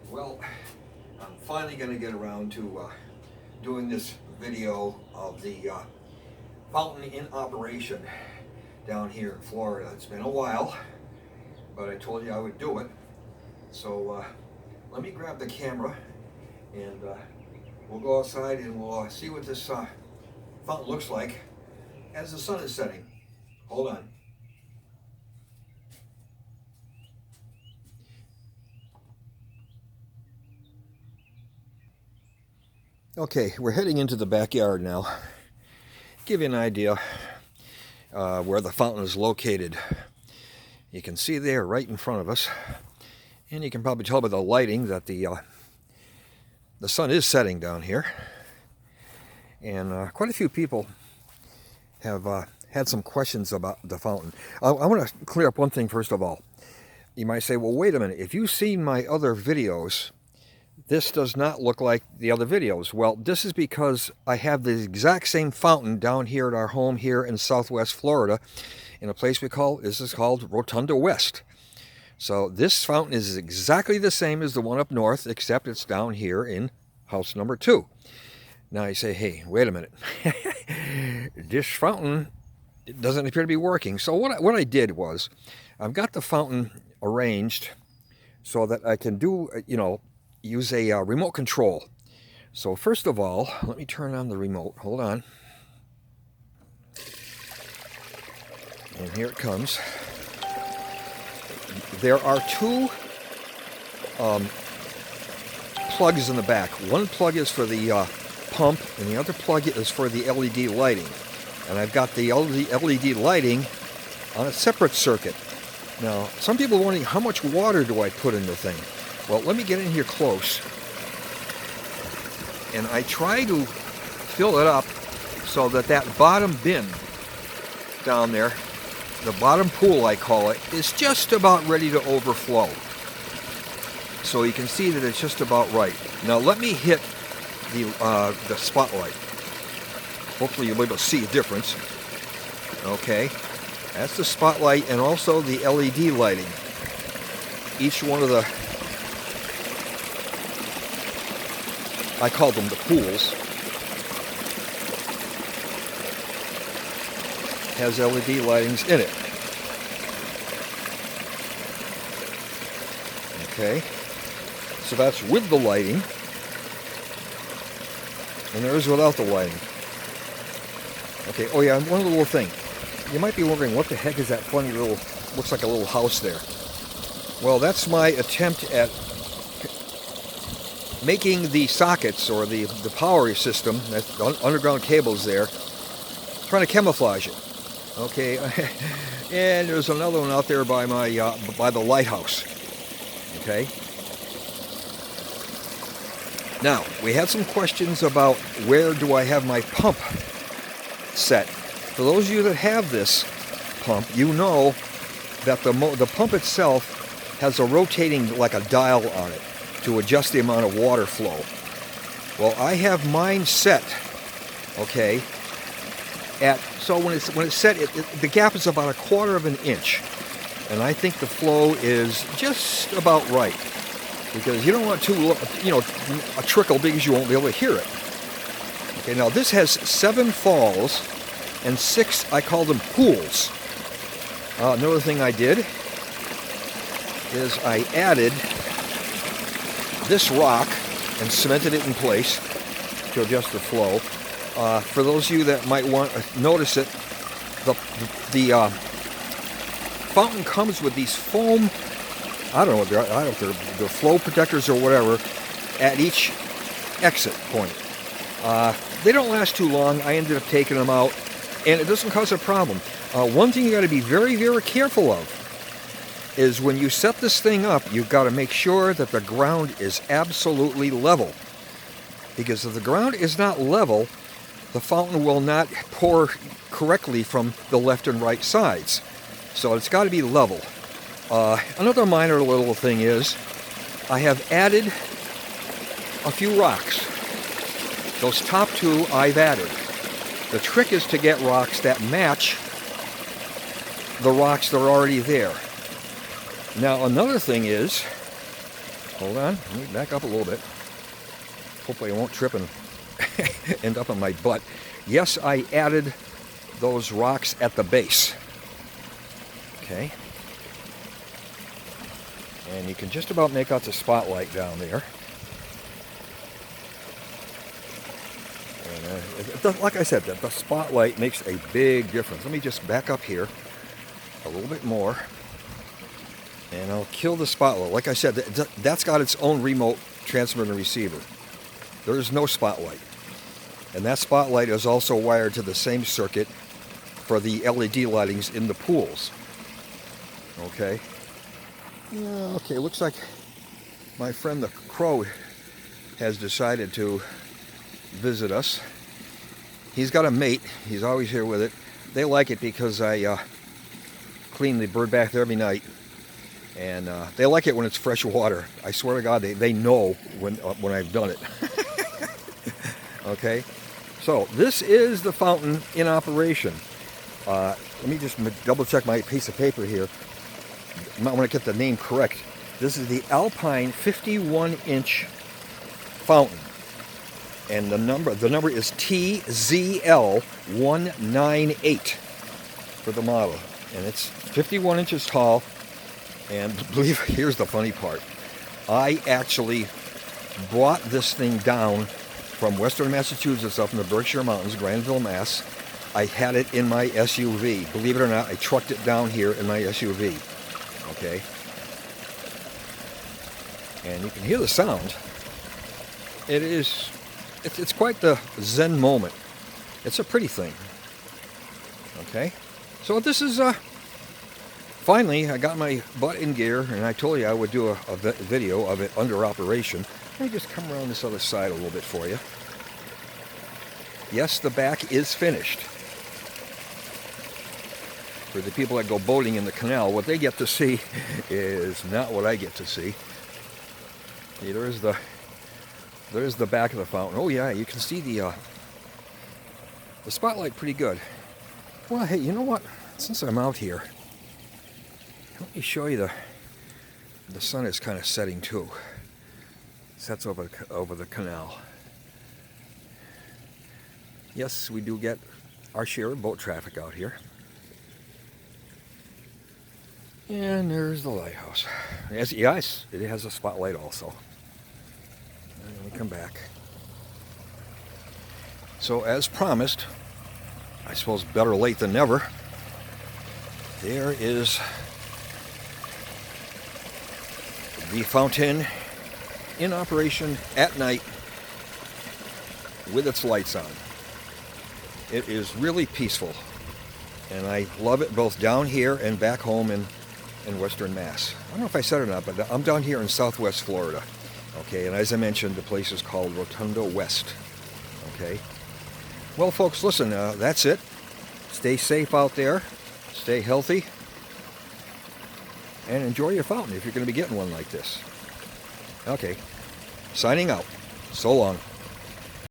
Well, I'm finally going to get around to doing this video of the fountain in operation down here in Florida. It's been a while, but I told you I would do it. So let me grab the camera and we'll go outside and we'll see what this fountain looks like as the sun is setting. Hold on. Okay, we're heading into the backyard now. Give you an idea where the fountain is located. You can see there right in front of us, and you can probably tell by the lighting that the sun is setting down here. And quite a few people have had some questions about the fountain. I want to clear up one thing first of all. You might say, well, wait a minute, if you've seen my other videos, this does not look like the other videos. Well, this is because I have the exact same fountain down here at our home here in Southwest Florida in a place this is called Rotunda West. So this fountain is exactly the same as the one up north, except it's down here in house number 2. Now you say, hey, wait a minute. This fountain doesn't appear to be working. So what I did was, I've got the fountain arranged so that I can do, use a remote control. So first of all, let me turn on the remote. Hold on. And here it comes. There are 2 plugs in the back. One plug is for the pump, and the other plug is for the LED lighting. And I've got the LED lighting on a separate circuit. Now, some people are wondering, how much water do I put in the thing? Well, let me get in here close. And I try to fill it up so that bottom bin down there, the bottom pool I call it, is just about ready to overflow. So you can see that it's just about right. Now let me hit the spotlight. Hopefully you'll be able to see a difference. Okay, that's the spotlight and also the LED lighting. Each one of the, I call them the pools, has LED lightings in it. Okay, so that's with the lighting, and there's without the lighting. Okay, oh yeah, one little thing. You might be wondering, what the heck is that funny little, looks like a little house there? Well, that's my attempt at making the sockets, or the power system, that's underground cables there, trying to camouflage it. Okay, and there's another one out there by by the lighthouse. Okay. Now, we had some questions about where do I have my pump set. For those of you that have this pump, you know that the pump itself has a rotating, like a dial on it, to adjust the amount of water flow. Well, I have mine set, okay, so when it's set, the gap is about 1/4 of an inch, and I think the flow is just about right, because you don't want a trickle, because you won't be able to hear it. Okay, now this has 7 falls and 6, I call them pools. Another thing I did is I added this rock and cemented it in place to adjust the flow. For those of you that might want to notice it, the fountain comes with these foam, I don't know if they're flow protectors or whatever, at each exit point. They don't last too long. I ended up taking them out, and it doesn't cause a problem. One thing you got to be very, very careful of is when you set this thing up, you've got to make sure that the ground is absolutely level. Because if the ground is not level, the fountain will not pour correctly from the left and right sides. So it's got to be level. Another minor little thing is, I have added a few rocks. Those top 2 I've added. The trick is to get rocks that match the rocks that are already there. Now another thing is, hold on, let me back up a little bit. Hopefully I won't trip and end up on my butt. Yes, I added those rocks at the base. Okay. And you can just about make out the spotlight down there. And like I said, the spotlight makes a big difference. Let me just back up here a little bit more. And I'll kill the spotlight. Like I said, that's got its own remote transmitter and receiver. There is no spotlight. And that spotlight is also wired to the same circuit for the LED lightings in the pools. Okay. Yeah, okay, looks like my friend the crow has decided to visit us. He's got a mate. He's always here with it. They like it because I clean the bird bath every night. And they like it when it's fresh water. I swear to God, they know when I've done it. Okay, so this is the fountain in operation. Let me just double check my piece of paper here. I might want to get the name correct. This is the Alpine 51-inch fountain. And the number is TZL198 for the model. And it's 51 inches tall. And here's the funny part. I actually brought this thing down from Western Massachusetts up in the Berkshire Mountains, Granville, Mass. I had it in my SUV. Believe it or not, I trucked it down here in my SUV. Okay? And you can hear the sound. It's quite the Zen moment. It's a pretty thing. Okay? So this is, finally, I got my butt in gear, and I told you I would do a video of it under operation. Let me just come around this other side a little bit for you. Yes, the back is finished. For the people that go boating in the canal, what they get to see is not what I get to see. See, there's the back of the fountain. Oh yeah, you can see the spotlight pretty good. Well, hey, you know what? Since I'm out here, let me show you the sun is kind of setting too. Sets over the canal. Yes, we do get our share of boat traffic out here. And there's the lighthouse. Yes, it has a spotlight also. And let me come back. So as promised, I suppose better late than never, there is the fountain in operation at night with its lights on. It is really peaceful, and I love it both down here and back home in Western Mass. I don't know if I said it or not, but I'm down here in Southwest Florida. Okay, and as I mentioned, the place is called Rotundo West. Okay. Well, folks, listen, that's it. Stay safe out there. Stay healthy. And enjoy your fountain if you're going to be getting one like this. Okay. Signing out. So long.